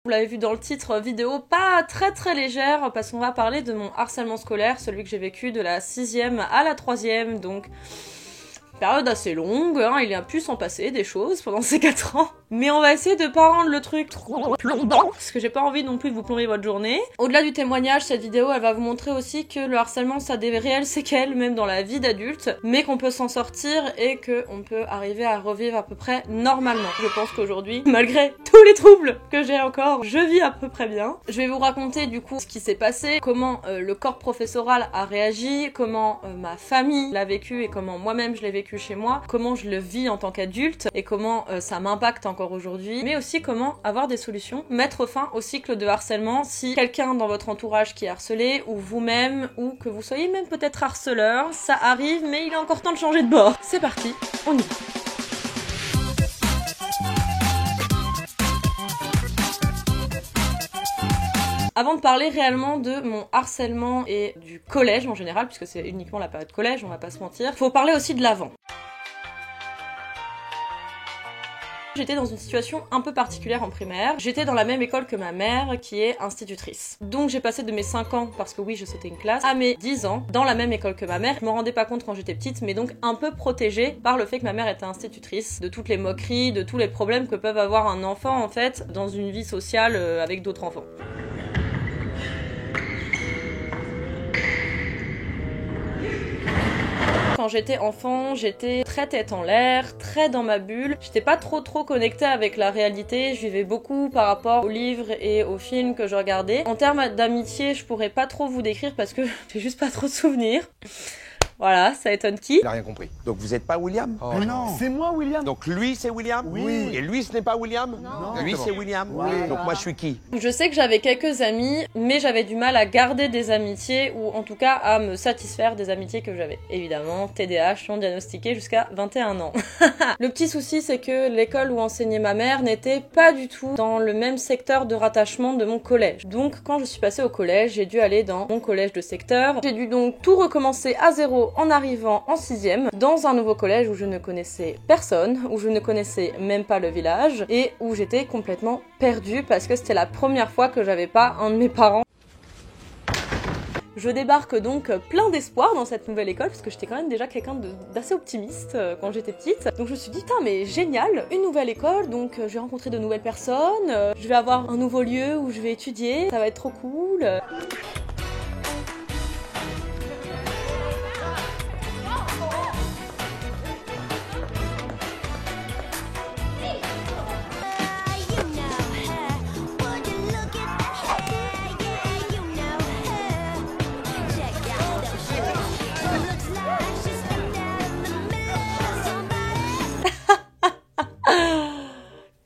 Vous l'avez vu dans le titre, vidéo pas très légère parce qu'on va parler de mon harcèlement scolaire, celui que j'ai vécu de la 6e à la 3e, donc période assez longue, hein, il a pu s'en passer des choses pendant ces 4 ans. Mais on va essayer de pas rendre le truc trop plombant, parce que j'ai pas envie non plus de vous plomber votre journée. Au-delà du témoignage, cette vidéo, elle va vous montrer aussi que le harcèlement, ça a des réelles séquelles, même dans la vie d'adulte, mais qu'on peut s'en sortir et qu'on peut arriver à revivre à peu près normalement. Je pense qu'aujourd'hui, malgré tous les troubles que j'ai encore, je vis à peu près bien. Je vais vous raconter du coup ce qui s'est passé, comment le corps professoral a réagi, comment ma famille l'a vécu et comment moi-même je l'ai vécu chez moi, comment je le vis en tant qu'adulte et comment ça m'impacte encore aujourd'hui, mais aussi comment avoir des solutions, mettre fin au cycle de harcèlement si quelqu'un dans votre entourage qui est harcelé, ou vous-même, ou que vous soyez même peut-être harceleur, ça arrive, mais il est encore temps de changer de bord. C'est parti, on y va. Avant de parler réellement de mon harcèlement et du collège en général, puisque c'est uniquement la période collège, on va pas se mentir, faut parler aussi de l'avant. J'étais dans une situation un peu particulière en primaire. J'étais dans la même école que ma mère, qui est institutrice. Donc j'ai passé de mes 5 ans, parce que oui, je sautais une classe, à mes 10 ans, dans la même école que ma mère. Je me rendais pas compte quand j'étais petite, mais donc un peu protégée par le fait que ma mère était institutrice, de toutes les moqueries, de tous les problèmes que peuvent avoir un enfant, en fait, dans une vie sociale avec d'autres enfants. Quand j'étais enfant, j'étais très tête en l'air, très dans ma bulle. J'étais pas trop connectée avec la réalité. Je vivais beaucoup par rapport aux livres et aux films que je regardais. En termes d'amitié, je pourrais pas trop vous décrire parce que j'ai juste pas trop de souvenirs. Voilà, ça étonne qui? Il a rien compris. Donc vous êtes pas William? Oh, mais non. C'est moi, William. Donc lui, c'est William? Oui. Et lui, ce n'est pas William? Non. Lui, c'est William? Oui. Donc moi, je suis qui? Je sais que j'avais quelques amis, mais j'avais du mal à garder des amitiés, ou en tout cas à me satisfaire des amitiés que j'avais. Évidemment, TDAH non diagnostiqué jusqu'à 21 ans. Le petit souci, c'est que l'école où enseignait ma mère n'était pas du tout dans le même secteur de rattachement de mon collège. Donc quand je suis passée au collège, j'ai dû aller dans mon collège de secteur. J'ai dû donc tout recommencer à zéro en arrivant en 6e, dans un nouveau collège où je ne connaissais personne, où je ne connaissais même pas le village, et où j'étais complètement perdue parce que c'était la première fois que j'avais pas un de mes parents. Je débarque donc plein d'espoir dans cette nouvelle école, parce que j'étais quand même déjà quelqu'un d'assez optimiste quand j'étais petite. Donc je me suis dit, putain mais génial, une nouvelle école, donc je vais rencontrer de nouvelles personnes, je vais avoir un nouveau lieu où je vais étudier, ça va être trop cool.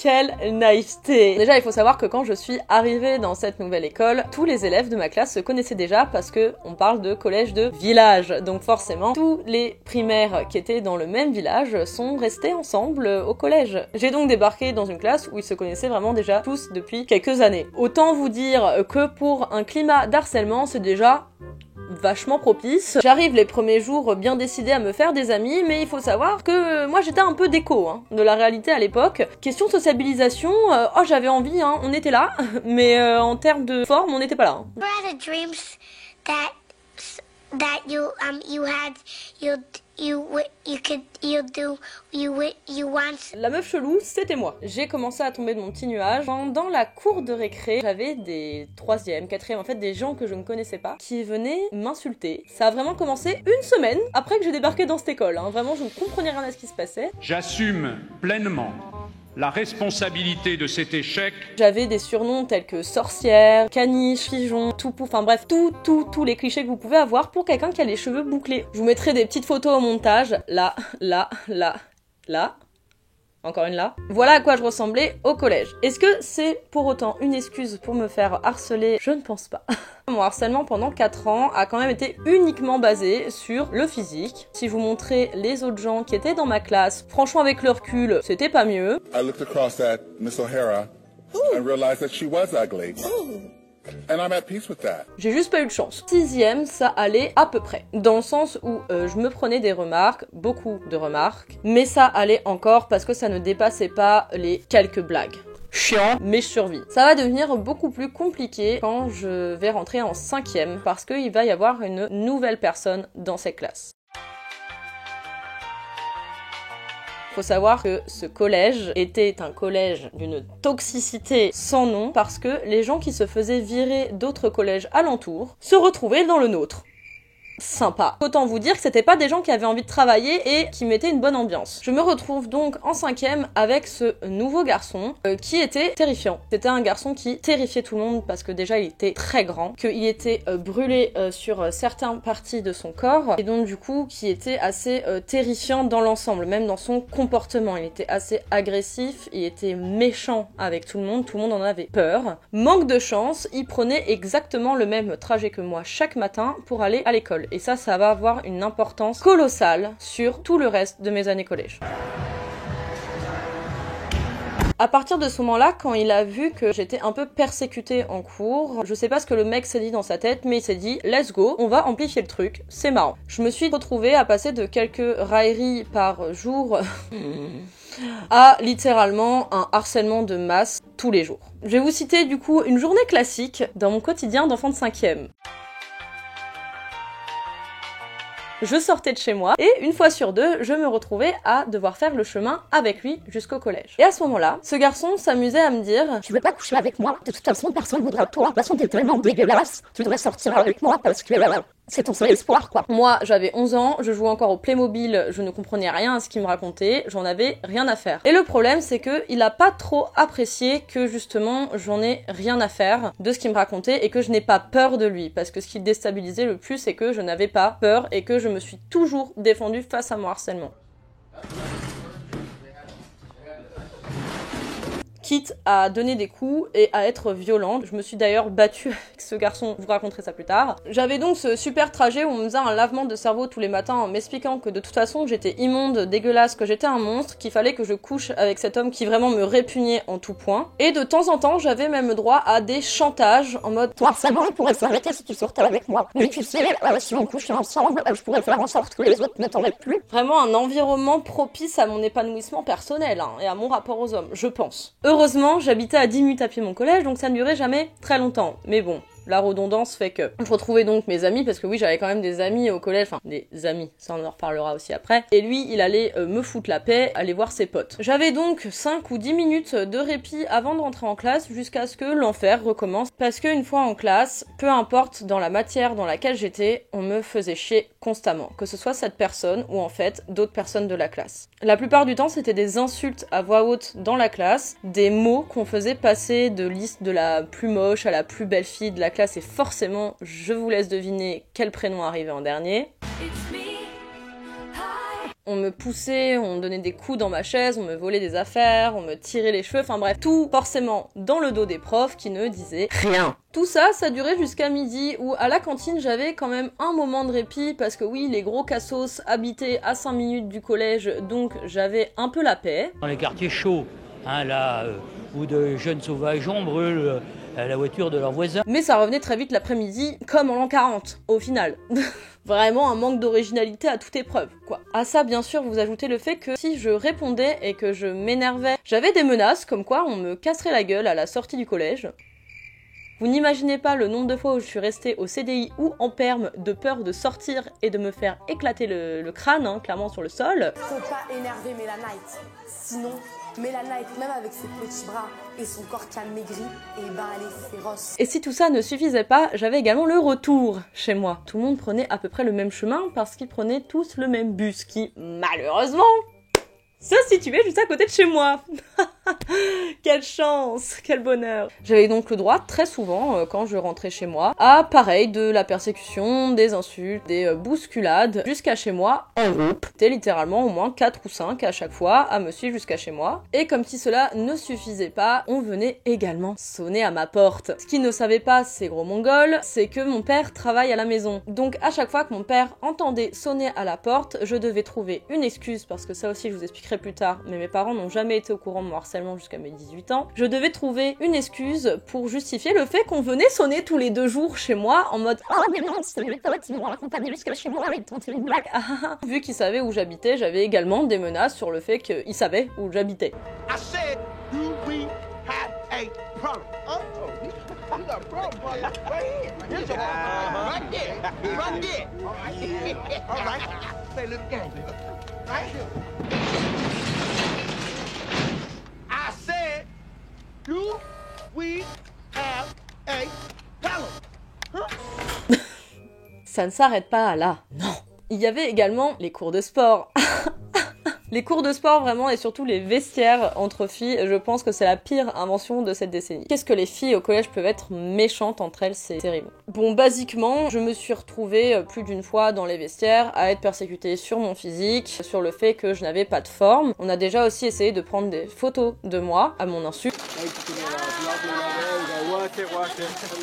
Quelle naïveté! Déjà, il faut savoir que quand je suis arrivée dans cette nouvelle école, tous les élèves de ma classe se connaissaient déjà parce que on parle de collège de village. Donc forcément, tous les primaires qui étaient dans le même village sont restés ensemble au collège. J'ai donc débarqué dans une classe où ils se connaissaient vraiment déjà tous depuis quelques années. Autant vous dire que pour un climat d'harcèlement, c'est déjà vachement propice. J'arrive les premiers jours bien décidée à me faire des amis, mais il faut savoir que moi j'étais un peu déco de la réalité à l'époque. Question sociabilisation, oh j'avais envie, on était là, mais en termes de forme, on n'était pas là. La meuf chelou, c'était moi. J'ai commencé à tomber de mon petit nuage. Pendant la cour de récré, j'avais des 3e, 4e, en fait des gens que je ne connaissais pas, qui venaient m'insulter. Ça a vraiment commencé une semaine après que j'ai débarqué dans cette école. Vraiment, je ne comprenais rien à ce qui se passait. J'assume pleinement la responsabilité de cet échec. J'avais des surnoms tels que sorcière, caniche, pigeon, toupou, enfin bref, tous les clichés que vous pouvez avoir pour quelqu'un qui a les cheveux bouclés. Je vous mettrai des petites photos au montage, là. Encore une là. Voilà à quoi je ressemblais au collège. Est-ce que c'est pour autant une excuse pour me faire harceler? Je ne pense pas. Mon harcèlement pendant 4 ans a quand même été uniquement basé sur le physique. Si je vous montrais les autres gens qui étaient dans ma classe, franchement avec le recul, c'était pas mieux. I looked across at Miss O'Hara and realized that she was ugly. And I'm at peace with that. J'ai juste pas eu de chance. 6e, ça allait à peu près. Dans le sens où je me prenais des remarques, beaucoup de remarques, mais ça allait encore parce que ça ne dépassait pas les quelques blagues. chiant, mais je survis. Ça va devenir beaucoup plus compliqué quand je vais rentrer en 5e parce qu'il va y avoir une nouvelle personne dans cette classe. Faut savoir que ce collège était un collège d'une toxicité sans nom parce que les gens qui se faisaient virer d'autres collèges alentours se retrouvaient dans le nôtre. Sympa. Autant vous dire que c'était pas des gens qui avaient envie de travailler et qui mettaient une bonne ambiance. Je me retrouve donc en 5e avec ce nouveau garçon qui était terrifiant. C'était un garçon qui terrifiait tout le monde parce que déjà il était très grand, qu'il était brûlé sur certaines parties de son corps et donc du coup qui était assez terrifiant dans l'ensemble, même dans son comportement. Il était assez agressif, il était méchant avec tout le monde en avait peur. Manque de chance, il prenait exactement le même trajet que moi chaque matin pour aller à l'école. Et ça va avoir une importance colossale sur tout le reste de mes années collège. À partir de ce moment-là, quand il a vu que j'étais un peu persécutée en cours, je sais pas ce que le mec s'est dit dans sa tête, mais il s'est dit « Let's go, on va amplifier le truc, c'est marrant ». Je me suis retrouvée à passer de quelques railleries par jour à littéralement un harcèlement de masse tous les jours. Je vais vous citer du coup une journée classique dans mon quotidien d'enfant de 5e. Je sortais de chez moi et une fois sur deux, je me retrouvais à devoir faire le chemin avec lui jusqu'au collège. Et à ce moment-là, ce garçon s'amusait à me dire « Tu veux pas coucher avec moi? De toute façon, personne voudra de toi. De toute façon, t'es tellement dégueulasse. Tu devrais sortir avec moi parce que c'est ton seul espoir, quoi. » Moi, j'avais 11 ans, je jouais encore au Playmobil, je ne comprenais rien à ce qu'il me racontait, j'en avais rien à faire. Et le problème, c'est que il a pas trop apprécié que justement, j'en ai rien à faire de ce qu'il me racontait et que je n'ai pas peur de lui. Parce que ce qui le déstabilisait le plus, c'est que je n'avais pas peur et que je me suis toujours défendue face à mon harcèlement. Quitte à donner des coups et à être violente. Je me suis d'ailleurs battue avec ce garçon, je vous raconterai ça plus tard. J'avais donc ce super trajet où on me faisait un lavement de cerveau tous les matins en m'expliquant que de toute façon j'étais immonde, dégueulasse, que j'étais un monstre, qu'il fallait que je couche avec cet homme qui vraiment me répugnait en tout point. Et de temps en temps, j'avais même droit à des chantages en mode « Toi, harcèlement, il pourrait s'arrêter si tu sortais avec moi. Mais tu sais, si on couche ensemble, je pourrais faire en sorte que les autres ne t'en aient plus. » Vraiment un environnement propice à mon épanouissement personnel et à mon rapport aux hommes, je pense. Heureusement, j'habitais à 10 minutes à pied de mon collège, donc ça ne durait jamais très longtemps. Mais bon, la redondance fait que je retrouvais donc mes amis, parce que oui, j'avais quand même des amis au collège, enfin des amis, ça on en reparlera aussi après. Et lui, il allait me foutre la paix, aller voir ses potes. J'avais donc 5 ou 10 minutes de répit avant de rentrer en classe, jusqu'à ce que l'enfer recommence. Parce qu'une fois en classe, peu importe dans la matière dans laquelle j'étais, on me faisait chier constamment. Que ce soit cette personne ou en fait d'autres personnes de la classe. La plupart du temps, c'était des insultes à voix haute dans la classe, des mots qu'on faisait passer de liste de la plus moche à la plus belle fille de la classe, et forcément, je vous laisse deviner quel prénom arrivait en dernier. On me poussait, on me donnait des coups dans ma chaise, on me volait des affaires, on me tirait les cheveux, enfin bref, tout forcément dans le dos des profs qui ne disaient rien. Tout ça, ça durait jusqu'à midi, où à la cantine, j'avais quand même un moment de répit, parce que oui, les gros cassos habitaient à 5 minutes du collège, donc j'avais un peu la paix. Dans les quartiers chauds, hein, là, où de jeunes sauvages brûlent la voiture de leurs voisins. Mais ça revenait très vite l'après-midi, comme en l'an 40, au final. Vraiment un manque d'originalité à toute épreuve, quoi. À ça, bien sûr, vous ajoutez le fait que si je répondais et que je m'énervais, j'avais des menaces, comme quoi on me casserait la gueule à la sortie du collège. Vous n'imaginez pas le nombre de fois où je suis restée au CDI ou en perme de peur de sortir et de me faire éclater le crâne, hein, clairement sur le sol. Faut pas énerver Mélanite, sinon Mélanite, même avec ses petits bras et son corps qui a maigri, et ben elle est féroce. Et si tout ça ne suffisait pas, j'avais également le retour chez moi. Tout le monde prenait à peu près le même chemin parce qu'ils prenaient tous le même bus qui, malheureusement, se situait juste à côté de chez moi. Quelle chance, quel bonheur. J'avais donc le droit, très souvent, quand je rentrais chez moi, à pareil, de la persécution, des insultes, des bousculades, jusqu'à chez moi, en groupe. C'était littéralement au moins 4 ou 5 à chaque fois à me suivre jusqu'à chez moi. Et comme si cela ne suffisait pas, on venait également sonner à ma porte. Ce qu'ils ne savaient pas, ces gros mongols, c'est que mon père travaille à la maison. Donc à chaque fois que mon père entendait sonner à la porte, je devais trouver une excuse, parce que ça aussi je vous expliquerai plus tard, mais mes parents n'ont jamais été au courant de mon harcèlement jusqu'à mes 18 ans, je devais trouver une excuse pour justifier le fait qu'on venait sonner tous les 2 jours chez moi en mode « Oh mais non, c'est les potes, ils vont raccompagner jusqu'à chez moi avec tenter une blague. » Vu qu'ils savaient où j'habitais, j'avais également des menaces sur le fait qu'ils savaient où j'habitais. problem. Oh, you got a problem, boy. Right here. Here's your right there. Right there. All right. Play a little game. Right here. I said, do we have a problem? Huh? Ça ne s'arrête pas là. Non. Il y avait également les cours de sport. Les cours de sport vraiment et surtout les vestiaires entre filles, je pense que c'est la pire invention de cette décennie. Qu'est-ce que les filles au collège peuvent être méchantes entre elles, c'est terrible. Bon, basiquement, je me suis retrouvée plus d'une fois dans les vestiaires à être persécutée sur mon physique, sur le fait que je n'avais pas de forme. On a déjà aussi essayé de prendre des photos de moi à mon insu.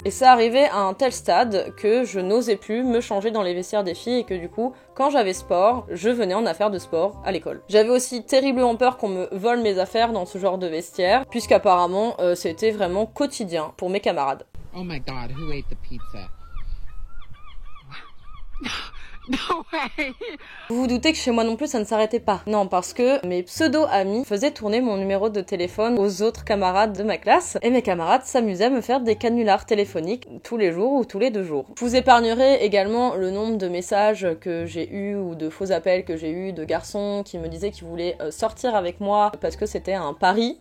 Et ça arrivait à un tel stade que je n'osais plus me changer dans les vestiaires des filles et que du coup, quand j'avais sport, je venais en affaires de sport à l'école. J'avais aussi terriblement peur qu'on me vole mes affaires dans ce genre de vestiaire, puisqu'apparemment c'était vraiment quotidien pour mes camarades. Oh my god, who ate the pizza? No way! Vous vous doutez que chez moi non plus ça ne s'arrêtait pas. Non, parce que mes pseudo-amis faisaient tourner mon numéro de téléphone aux autres camarades de ma classe, et mes camarades s'amusaient à me faire des canulars téléphoniques tous les jours ou tous les 2 jours. Je vous épargnerai également le nombre de messages que j'ai eus ou de faux appels que j'ai eus de garçons qui me disaient qu'ils voulaient sortir avec moi parce que c'était un pari.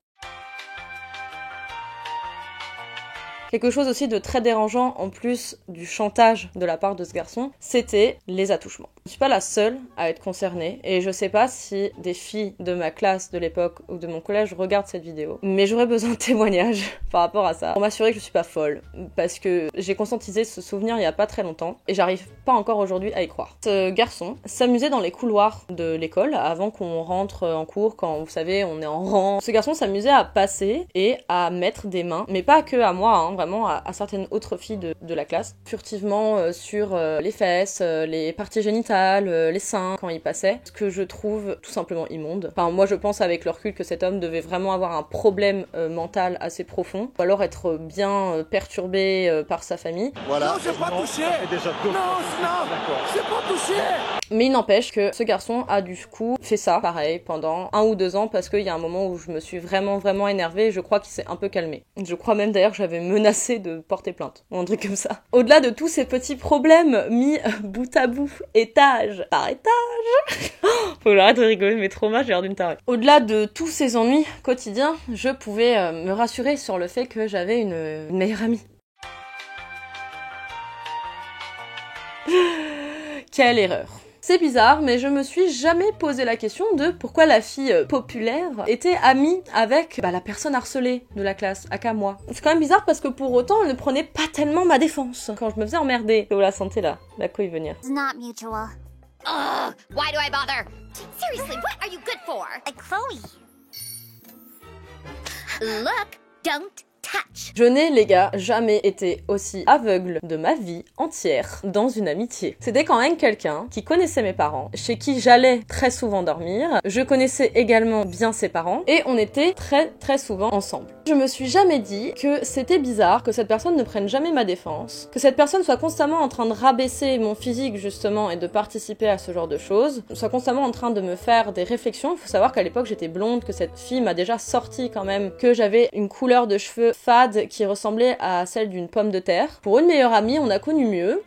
Quelque chose aussi de très dérangeant, en plus du chantage de la part de ce garçon, c'était les attouchements. Je suis pas la seule à être concernée, et je sais pas si des filles de ma classe de l'époque ou de mon collège regardent cette vidéo, mais j'aurais besoin de témoignages par rapport à ça, pour m'assurer que je suis pas folle, parce que j'ai conscientisé ce souvenir il y a pas très longtemps, et j'arrive pas encore aujourd'hui à y croire. Ce garçon s'amusait dans les couloirs de l'école, avant qu'on rentre en cours, quand vous savez, on est en rang. Ce garçon s'amusait à passer et à mettre des mains, mais pas que à moi, hein, vraiment à certaines autres filles de la classe, furtivement sur les fesses, les parties génitales, les seins quand il passait, ce que je trouve tout simplement immonde. Enfin, moi je pense avec le recul que cet homme devait vraiment avoir un problème mental assez profond, ou alors être bien perturbé par sa famille. Voilà. Non, j'ai pas touché. Non, j'ai pas touché. Mais il n'empêche que ce garçon a du coup fait ça, pareil, pendant 1 ou 2 ans, parce qu'il y a un moment où je me suis vraiment énervée et je crois qu'il s'est un peu calmé. Je crois même d'ailleurs que j'avais menacé de porter plainte, ou un truc comme ça. Au-delà de tous ces petits problèmes mis bout à bout, étage par étage, faut que j'arrête de rigoler, mes traumas, j'ai l'air d'une tarée. Au-delà de tous ces ennuis quotidiens, je pouvais me rassurer sur le fait que j'avais une meilleure amie. Quelle erreur. C'est bizarre, mais je me suis jamais posé la question de pourquoi la fille populaire était amie avec la personne harcelée de la classe, aka moi. C'est quand même bizarre parce que pour autant, elle ne prenait pas tellement ma défense quand je me faisais emmerder. Vous la sentez là, la couille venir. It's not mutual. Ugh, why do I bother? Seriously, what are you good for? Like Chloe. Look, don't touch. Je n'ai, les gars, jamais été aussi aveugle de ma vie entière dans une amitié. C'était quand même quelqu'un qui connaissait mes parents, chez qui j'allais très souvent dormir. Je connaissais également bien ses parents et on était très souvent ensemble. Je me suis jamais dit que c'était bizarre que cette personne ne prenne jamais ma défense, que cette personne soit constamment en train de rabaisser mon physique justement et de participer à ce genre de choses, soit constamment en train de me faire des réflexions. Il faut savoir qu'à l'époque j'étais blonde, que cette fille m'a déjà sorti quand même, que j'avais une couleur de cheveux fade qui ressemblait à celle d'une pomme de terre. Pour une meilleure amie, on a connu mieux.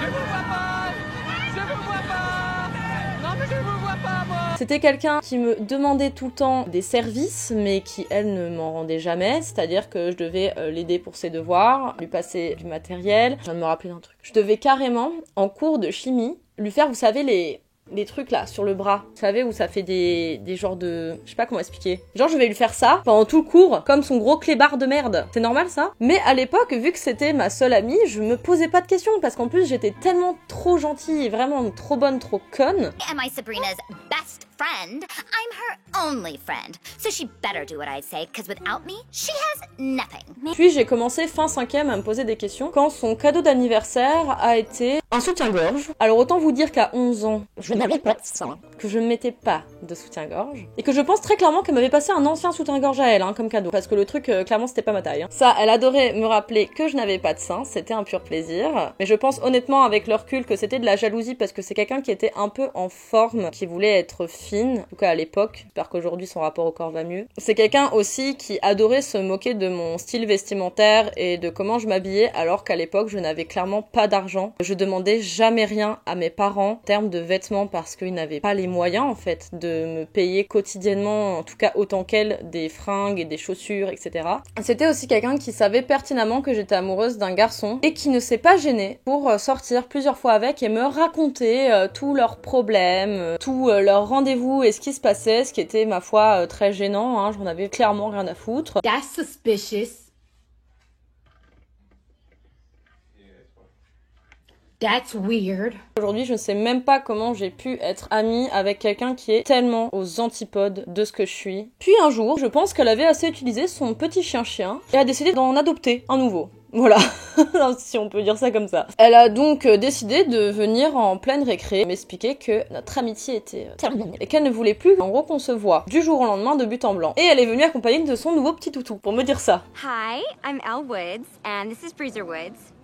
C'était quelqu'un qui me demandait tout le temps des services, mais qui, elle, ne m'en rendait jamais. C'est-à-dire que je devais l'aider pour ses devoirs, lui passer du matériel. Je viens de me rappeler d'un truc. Je devais carrément, en cours de chimie, lui faire, vous savez, les trucs là, sur le bras. Vous savez, où ça fait des genres de... Je sais pas comment expliquer. Genre, je vais lui faire ça pendant tout le cours, comme son gros clébard de merde. C'est normal, ça? Mais à l'époque, vu que c'était ma seule amie, je me posais pas de questions, parce qu'en plus, j'étais tellement trop gentille, vraiment trop bonne, trop conne. Am I Sabrina's best friend? I'm her only friend. So she better do what I say, because without me, she has nothing. Puis j'ai commencé fin 5e à me poser des questions quand son cadeau d'anniversaire a été un soutien-gorge. Alors autant vous dire qu'à 11 ans, je n'avais pas de sein, que je ne mettais pas de soutien-gorge, et que je pense très clairement qu'elle m'avait passé un ancien soutien-gorge à elle, comme cadeau, parce que le truc, clairement, c'était pas ma taille. Ça, elle adorait me rappeler que je n'avais pas de sein, c'était un pur plaisir, mais je pense honnêtement avec le recul que c'était de la jalousie, parce que c'est quelqu'un qui était un peu en forme, qui voulait être fine, en tout cas à l'époque, j'espère qu'aujourd'hui son rapport au corps va mieux. C'est quelqu'un aussi qui adorait se moquer de mon style vestimentaire et de comment je m'habillais, alors qu'à l'époque je n'avais clairement pas d'argent. Je demandais jamais rien à mes parents en termes de vêtements parce qu'ils n'avaient pas les moyens en fait de me payer quotidiennement, en tout cas autant qu'elle, des fringues et des chaussures, etc. C'était aussi quelqu'un qui savait pertinemment que j'étais amoureuse d'un garçon et qui ne s'est pas gêné pour sortir plusieurs fois avec et me raconter tous leurs problèmes, tous leurs rendez-vous et ce qui se passait, ce qui était ma foi très gênant, hein, j'en avais clairement rien à foutre. That's suspicious. That's weird. Aujourd'hui, je ne sais même pas comment j'ai pu être amie avec quelqu'un qui est tellement aux antipodes de ce que je suis. Puis un jour, je pense qu'elle avait assez utilisé son petit chien et a décidé d'en adopter un nouveau. Voilà, si on peut dire ça comme ça. Elle a donc décidé de venir en pleine récré m'expliquer que notre amitié était terminée et qu'elle ne voulait plus, en gros, qu'on se voit du jour au lendemain de but en blanc. Et elle est venue accompagnée de son nouveau petit toutou pour me dire ça. Hi, I'm Elle Woods and this is Breezer Woods.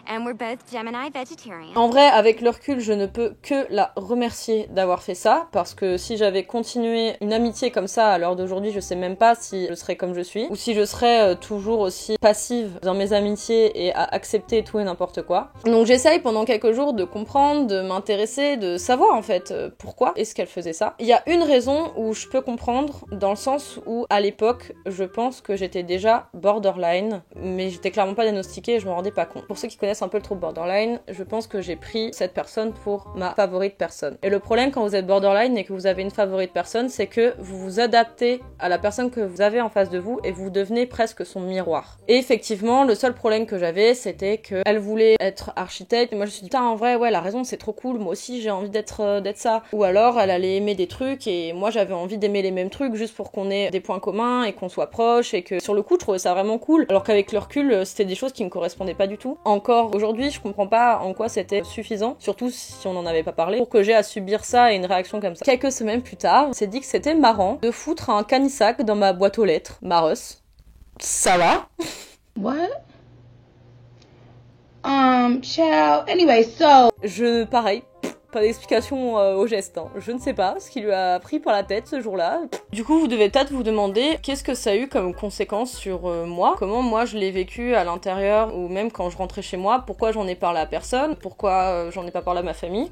And we're both Gemini vegetarians. En vrai, avec le recul, je ne peux que la remercier d'avoir fait ça, parce que si j'avais continué une amitié comme ça à l'heure d'aujourd'hui, je sais même pas si je serais comme je suis, ou si je serais toujours aussi passive dans mes amitiés et à accepter tout et n'importe quoi. Donc j'essaye pendant quelques jours de comprendre, de m'intéresser, de savoir en fait pourquoi est-ce qu'elle faisait ça. Il y a une raison où je peux comprendre, dans le sens où à l'époque, je pense que j'étais déjà borderline, mais j'étais clairement pas diagnostiquée et je me rendais pas compte. Pour ceux qui connaissent un peu le trouble borderline, je pense que j'ai pris cette personne pour ma favorite personne. Et le problème quand vous êtes borderline et que vous avez une favorite personne, c'est que vous vous adaptez à la personne que vous avez en face de vous et vous devenez presque son miroir. Et effectivement, le seul problème que j'avais, c'était qu'elle voulait être architecte. Et moi je me suis dit, putain, en vrai, ouais, la raison c'est trop cool, moi aussi j'ai envie d'être ça. Ou alors elle allait aimer des trucs et moi j'avais envie d'aimer les mêmes trucs juste pour qu'on ait des points communs et qu'on soit proches et que sur le coup je trouvais ça vraiment cool. Alors qu'avec le recul, c'était des choses qui me correspondaient pas du tout. Encore aujourd'hui, je comprends pas en quoi c'était suffisant, surtout si on n'en avait pas parlé, pour que j'ai à subir ça et une réaction comme ça. Quelques semaines plus tard, on s'est dit que c'était marrant de foutre un canissac dans ma boîte aux lettres. Maros. Ça va? What? Ciao. Anyway, so... Pareil. Pas d'explication au geste, hein. Je ne sais pas ce qui lui a pris par la tête ce jour-là. Du coup, vous devez peut-être vous demander qu'est-ce que ça a eu comme conséquence sur moi, comment moi je l'ai vécu à l'intérieur ou même quand je rentrais chez moi, pourquoi j'en ai parlé à personne, pourquoi j'en ai pas parlé à ma famille.